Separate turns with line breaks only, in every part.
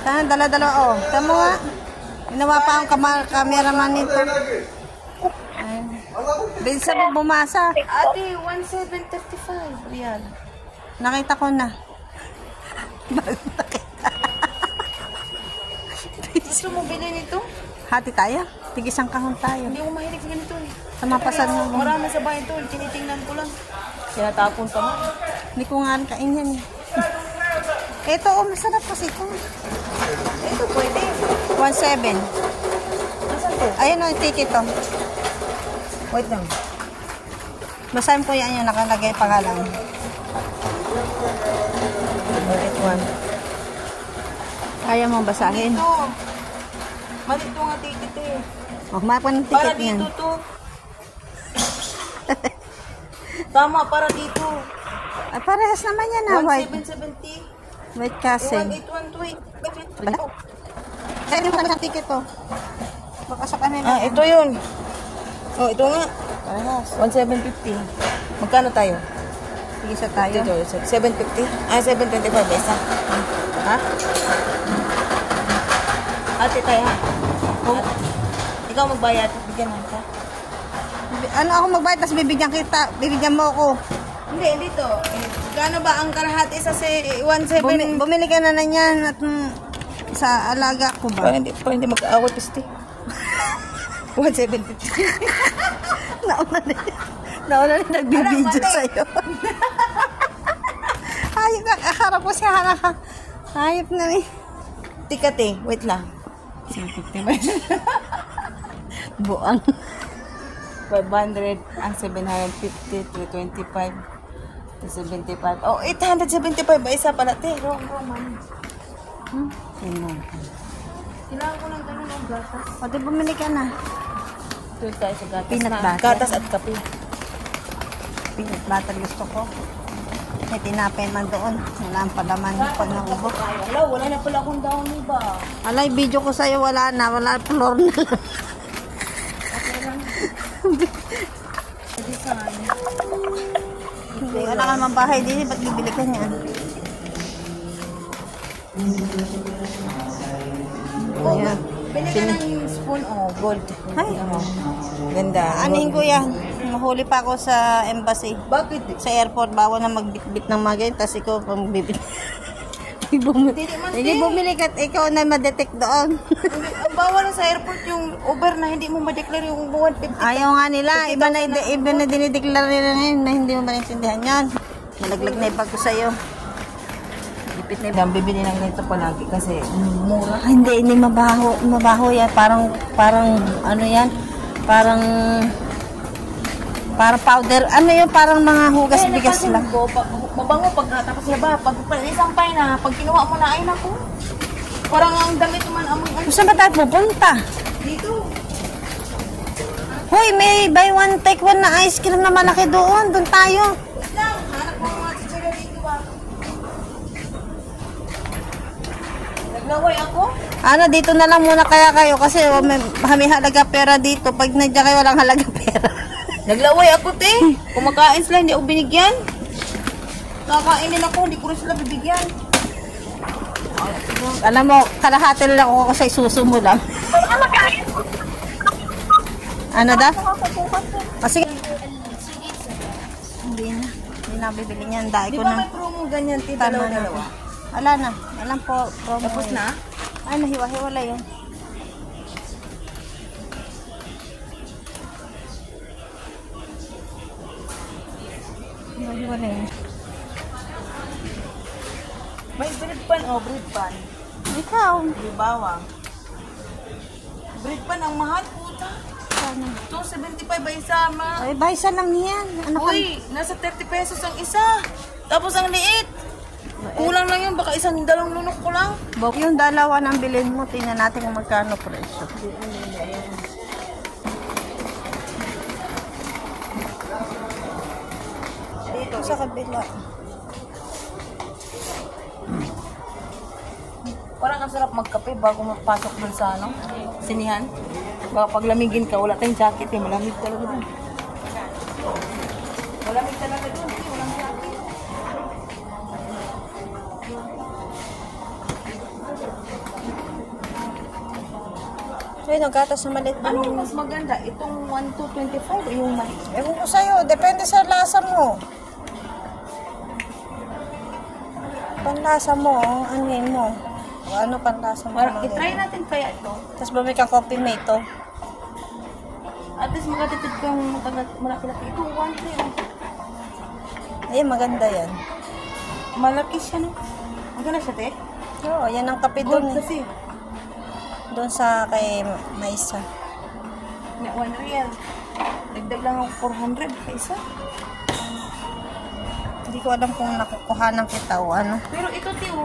Sana dala-dala, oh. Tama nga. Ginawa pa akong cameraman nito. Ayun. Bisa mo bumasa.
Ate, 1,735 real.
Nakita ko na.
Gusto mo bilhin nito?
Hati tayo. Tig-isang kahon tayo.
Hindi ko mahilig sa ganito eh.
Sa mapasan mo.
Marami sa bahay ito. Tinitingnan ko lang. Sinatapon pa mo.
Hindi ko nga kain yan eh. Ito, oh, masarap kasi ito.
Ito pwede.
1,700.
Nasaan to?
Ayun o, yung ticket to.
Wait lang.
Basahin po yan yung nakalagay pangalan. Wait one. Kaya mo basahin?
Dito. Malito nga ticket eh.
Oh, mapa ng
Para
ticket yan.
dito to. Tama, para dito.
Ah, parehas naman yan ha, white.
1,770.
White castle.
1,812.
Kaya rin pa ng ticket to. Baka sa kanila.
Ah, ito yun. Oh, ito nga.
Parehas.
1,750. Magkano tayo?
Tig-isa tayo.
Ito, 750? Ah, 725 isa. Ha? Ate tayo ha? Oh. Ikaw magbayad. Bigyan mo ka.
Ano ako magbayad, tapos bibigyan kita. Bibigyan mo ako.
Hindi, dito. Gano ba ang kalahati sa 1,750?
Bumili ka na yan at sa alaga ko ba?
Para hindi mag-aaway piste. 1,750.
Nauna na nagbibideo sa'yo. Hayop na, kaharap ko siya. Hayop na eh.
Tikat eh, wait lang. 750 ba?
Buang.
500, ang 750, 325, 275. Oh, 875 ba isa pala? Te, wrong man. Kailangan ko ng ganun ng gatas.
O, di bumili ka na.
Doon tayo sa gatas.
Peanut butter.
Gatas at kape.
Peanut butter gusto ko. May tinapay man doon. Wala ang palaman pag naubo.
Wala na pala akong down ba?
Alay, video ko sa'yo wala na. Wala, floor na lang. Hindi, wala ka naman bahay din. Ba't bibili ka niyan? Ayan.
Bili ka ng spoon o gold.
Ay,
Ganda.
anin ko yan. Mahuli pa ako sa embassy.
Bakit?
Sa airport, bawal na magbitbit ng mga ganyan. Tapos ikaw pang bibili. Hindi bumili ka, ikaw na ma-detect doon.
Ang bawal na sa airport yung Uber na hindi mo ma-declare yung 150.
Ayaw nga nila. Iba na dinideklara nila ngayon na hindi mo maintindihan yan. Malaglag na ipag ko sa'yo.
Ipit na ibang bibili ng ganito palagi kasi mura.
Ay, hindi mabaho. Mabaho yan. Parang ano yan? Parang powder. Ano yun? Parang mga hugas bigas lang.
Mabango pagkatapos niya ba? Pag isampay na, pag kinuha mo na, ay naku. Parang ang damit man amoy.
Saan ba tayo pupunta?
Dito.
Hoy, may buy one take one na ice cream na malaki doon. Doon tayo.
Lang, hanap mo mga chichira dito ba? Naglaway ako?
Ano, dito na lang muna kaya kayo kasi may halaga pera dito. Pag nandiyan kayo, walang halaga pera.
Naglaway ako, te. Kumakain sila, hindi ako binigyan. Kakainin ako, hindi ko rin sila bibigyan.
Alam mo, kalahati lang ako sa isuso mo lang. Ano da? O sige. Hindi na bibili niyan. Dahil
Di
ko
ba
na.
may promo ganyan, te?
Tama na.
Dalawa-dalawa.
Wala na. Alam po. Promo.
Tapos na?
Ay, nahiwa-hiwala yan. Nahiwala yan.
May bread pan, oh, bread pan.
Ikaw.
Di bawang. Bread pan, ang mahal, puta.
Sana.
275 ba isa, ma?
Ay, baysa lang yan. Ano ka?
Uy, nasa 30 pesos ang isa. Tapos ang liit. Kulang lang yun, baka isang dalawang lunok ko lang.
Yung dalawa ng bilhin mo, tingnan natin kung magkano presyo. Dito sa kabila.
Parang ang sarap magkape bago mapasok dun sa ano, sinihan. Baka paglamigin ka, wala tayong jacket eh, malamig talaga dun. Malamig talaga dun, eh, walang jacket.
Ay, nagatas na maliit.
Ano yung mas maganda? Itong 1 to 25 o yung maliit?
Ewan ko sa'yo, depende sa lasa mo. Panlasa mo, anin mo. O ano panlasa mo?
Parang itry natin kaya ito.
Tapos bumili ka coffee mate to.
At least makatipid kang malaki-laki. Ito, 1
Ay, maganda yan.
Malaki siya, no? Maganda siya, te?
Oo, yan ang kape
Gold
doon eh.
kasi.
Doon sa kay Maisa.
1 real. Dagdag lang ako 400 sa isa.
Hindi ko alam kung nakukuhanan kita o ano.
Pero ito, te, 2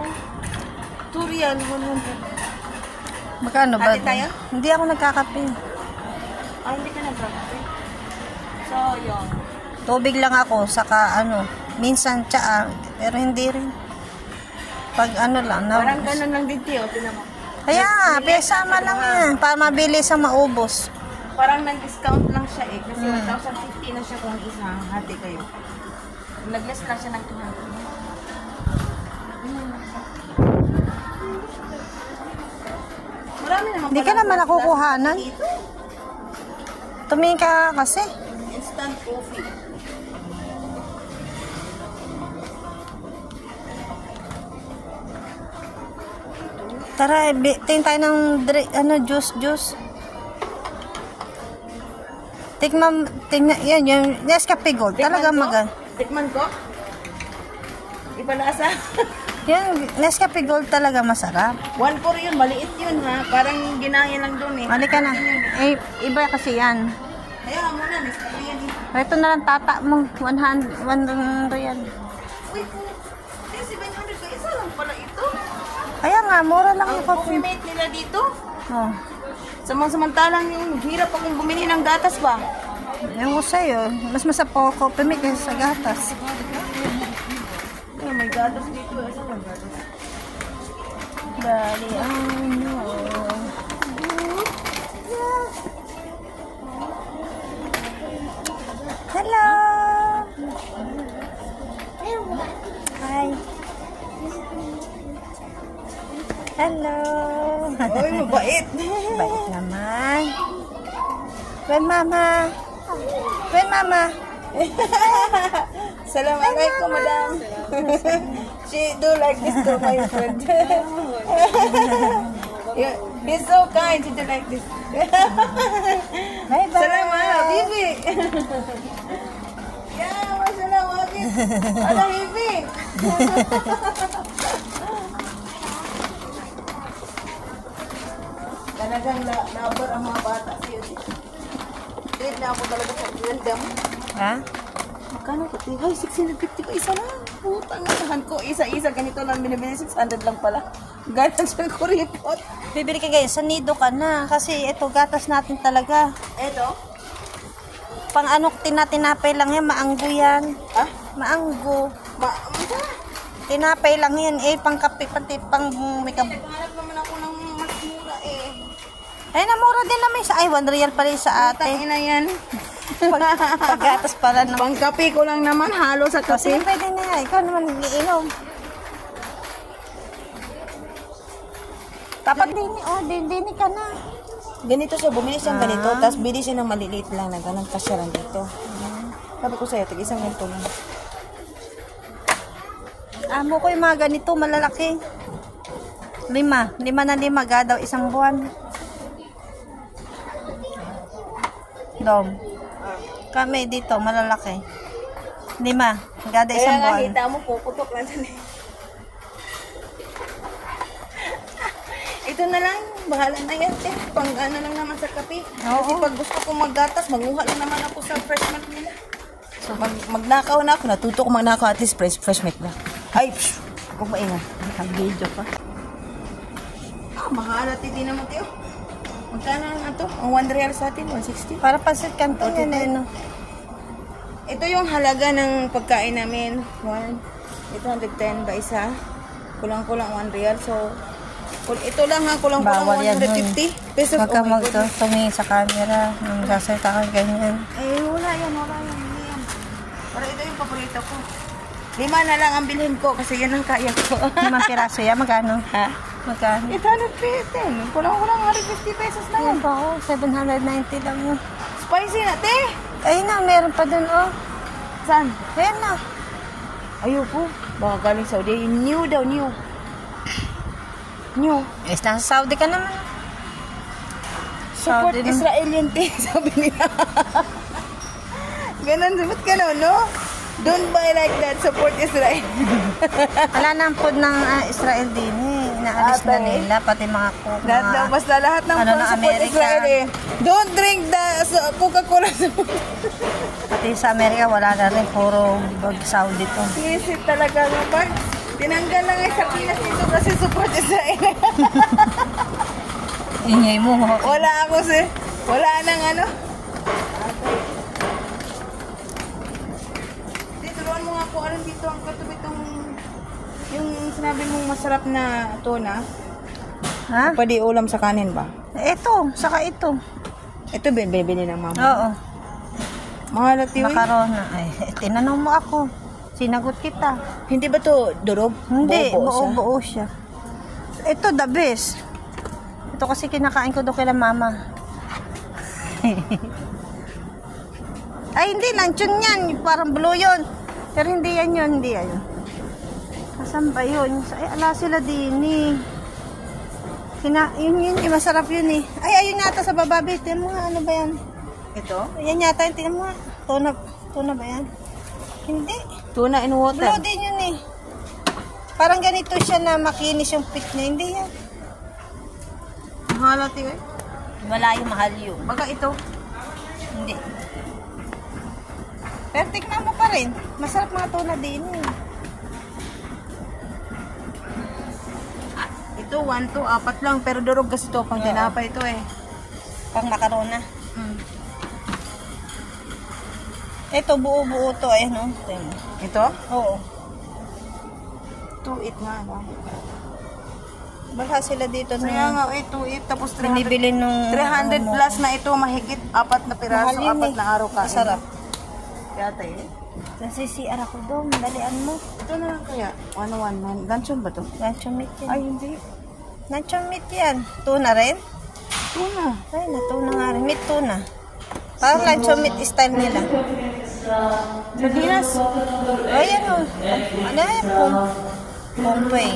real, 100.
Magkano ba?
Hati tayo?
Hindi ako nagkakape.
Ah, hindi ka nag-grabe. So, yun.
Tubig lang ako, saka ano, minsan tsaa, pero hindi rin. Pag ano lang,
Parang ganun lang din, te, tinan mo.
Kaya nga, pesama lang yan, para mabilis ang maubos.
Parang nag-discount lang siya eh. Kasi 1,050 na siya kung isa. Hati kayo. Nag-less lang siya ng 200. Marami naman
Hindi ka naman nakukuhanan.
dito.
Tumingin ka kasi.
Instant coffee.
Tara, tingin tayo ng juice. Tingnan, yan, yung Nescafe Gold. Talaga maganda.
Tikman ko. Ipalasa.
Yan, Nescafe Gold talaga masarap.
1 for yun. Maliit yun ha. Parang ginaya lang doon eh.
Mali ka na. Eh, iba kasi yan.
Kaya muna, Nescafe yan eh.
Ito na lang tata mo. 100 real.
Uy, 700 ka isa lang pala ito.
Kaya nga, mura lang
Ang
yung
coffee
coffee.
mate nila dito.
Oh.
Samantalang yung hirap akong bumili ng gatas ba?
Ewan ko sa'yo, mas masarap coffee mate kaysa sa gatas.
Ay, may gatas dito. Saan ang gatas?
Dali, ano. Hello! Hi! Hello!
Uy, mabait.
Bait naman. When mama? When mama?
Assalamualaikum, madam. She do like this to my friend. Yeah, he's so kind. She do like this.
Bye-bye!
Salamat, Bibi. Yeah, masalamat. Ada Bibi. Talagang nabar ang mga bata siya. Trip na ako talaga sa random.
Ha?
Magkano ko? Ay, 650 ko isa lang. Putang inahan ko. Isa-isa. Ganito lang binibili. 600 lang pala. Ganon sa kuripot.
Bibili ka guys, sa nido ka na. Kasi ito, gatas natin talaga.
Eto?
Pang ano, tinapay lang yan, maanggo yan.
Ah?
Maanggo.
Ma...
Tinapay lang yan, eh, pang kape, pati pang may kab...
Naghanap naman ako ng mas mura eh.
Ay, namura din naman sa, ay, 1 real pa rin sa ate.
Tangina yan.
Paggatas pala na.
Pang kape ko lang naman. Halo sa
Kasi
kape.
pwede na yan, ikaw naman iinom. Dapat dini ka na.
Ganito siya. Bumili siyang ganito. Tapos bili siya ng maliliit lang na ganun. Kasya lang dito. Sabi ko sa'yo, tig-isang ganito lang.
Amo ko yung mga ganito, malalaki. 5 na 5, gadaw isang buwan. Dom. Kami dito, malalaki. 5, gada isang
Kaya nga,
buwan.
hita mo, puputok lang dyan eh. Ito na lang, bahala na yan eh. Pang ano lang naman sa kape. Kasi pag gusto ko maggatas, manguha lang naman ako sa fresh milk nila. So, magnakaw na ako. Natuto ko magnakaw at least fresh milk na. Ay, psh! Huwag maingan.
Nag-video pa.
Ah, mahala titi naman tiyo. Magkano ang ito? Ang 1 real sa atin, 160.
Para pansit kanto yan eh, no?
Ito yung halaga ng pagkain namin. 110 ba isa? Kulang-kulang 1 real. So, ito lang ha, kulang-kulang
Bawal yan,
150 pesos.
Huwag ka
Oh my goodness.
tumingin sa camera. Nung sasalita ka ganyan.
Eh, wala yan. Hindi yan. Pero ito yung paborito ko. 5 na lang ang bilhin ko kasi yan ang kaya ko.
5 piraso yan, magkano?
Ha?
Magkano?
850. Kulang-kulang 150 pesos na
Ayun
yan.
pa ako, 790 lang yun.
Spicy na, te.
Ayun na, meron pa dun, oh.
Saan?
Ayan na.
Ayoko. Baka galing Saudi. New daw, new. New.
Eh, nasa Saudi ka naman.
Support
Saudi naman.
Israelian, te. Sabi nila. Ganon, ba't ganon, no? Don't buy like that. Support Israel.
Wala na ang food ng Israel din eh. Inaalis na nila, pati mga cook,
Basta lahat ng
ano, ng
support
Amerika.
Israel eh. Don't drink the Coca-Cola.
pati sa Amerika, wala na rin. Puro bag Saudi to.
Isip talaga naman. Tinanggal lang ay sa Pinas nito kasi support Israel.
Ingay mo.
Wala nang ano. Turuan mo nga kung anong dito ang katubi itong yung sinabi mong masarap na tuna.
Ha?
Pwede ulam sa kanin ba?
Ito, saka ito.
Ito binibili ng mama.
Oo.
Mahal at tiwi.
Makarona. Ay, tinanong mo ako. Sinagot kita.
Hindi ba to durog?
Hindi,
Buo-buo siya?
buo siya. Ito, the best. Ito kasi kinakain ko doon kila mama. Ay, hindi. Luncheon yan. Parang blue yun. Pero hindi yan yun. Hindi yan. Asan ba yun? Ay, ala sila din eh. Yun, masarap yun eh. Ay, ayun yata sa baba. Tingnan mo nga, ano ba yan?
Ito?
Yan yata, tingnan mo nga. Tuna ba yan? Hindi.
Tuna in water.
Blue din yun eh. Parang ganito siya na makinis yung pick niya. Hindi yan.
Mahal at tiwi.
Malayo, mahal yun.
Baka ito.
Hindi. Pero tikman mo pa rin. Masarap mga tuna din eh.
Ito, 1, 2, 4 lang. Pero durog kasi ito. Pang tinapay ito eh.
Pang makarona.
Mm.
Ito, buo-buo to eh, no?
Ito?
Oo.
2, 8 nga. No?
Baka sila dito na.
Kaya nga, 2, 8. Tapos 300.
Binibili nung...
300 plus na ito. Mahigit 4 na piraso.
Mahal yun
4 na araw ka.
Masarap.
Yata eh.
Kasi CR ako doon. Dalian mo.
Ito na lang kaya. 101. Luncheon ba to?
Luncheon meat yan.
Ay, hindi.
Luncheon meat yan. Tuna rin?
Tuna.
Ay, natuna nga rin. Meat tuna. Parang luncheon meat style nila.
Sardinas.
Ayan o. Ano yan? Pomplay.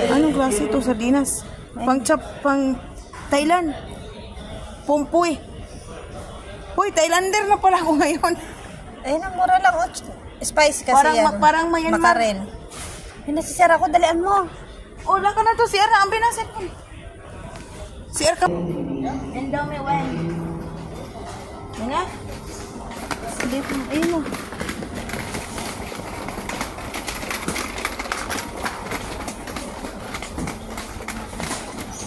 Anong klase ito? Sardinas. Pang Thailand. Pumpuy. Uy, Thailander na pala ako ngayon.
Ayun ang mura lang. Oh. Spicy kasi
Parang,
yan.
parang Myanmar.
Makarel. Ay, nasisira ko. Dalian mo.
Oh, laka na to. Si Ara, ang binasin ko. Si Ara ka.
Endome wen.
Yan na. Ayun mo.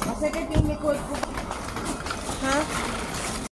Masakit yung likod ko.
Ha?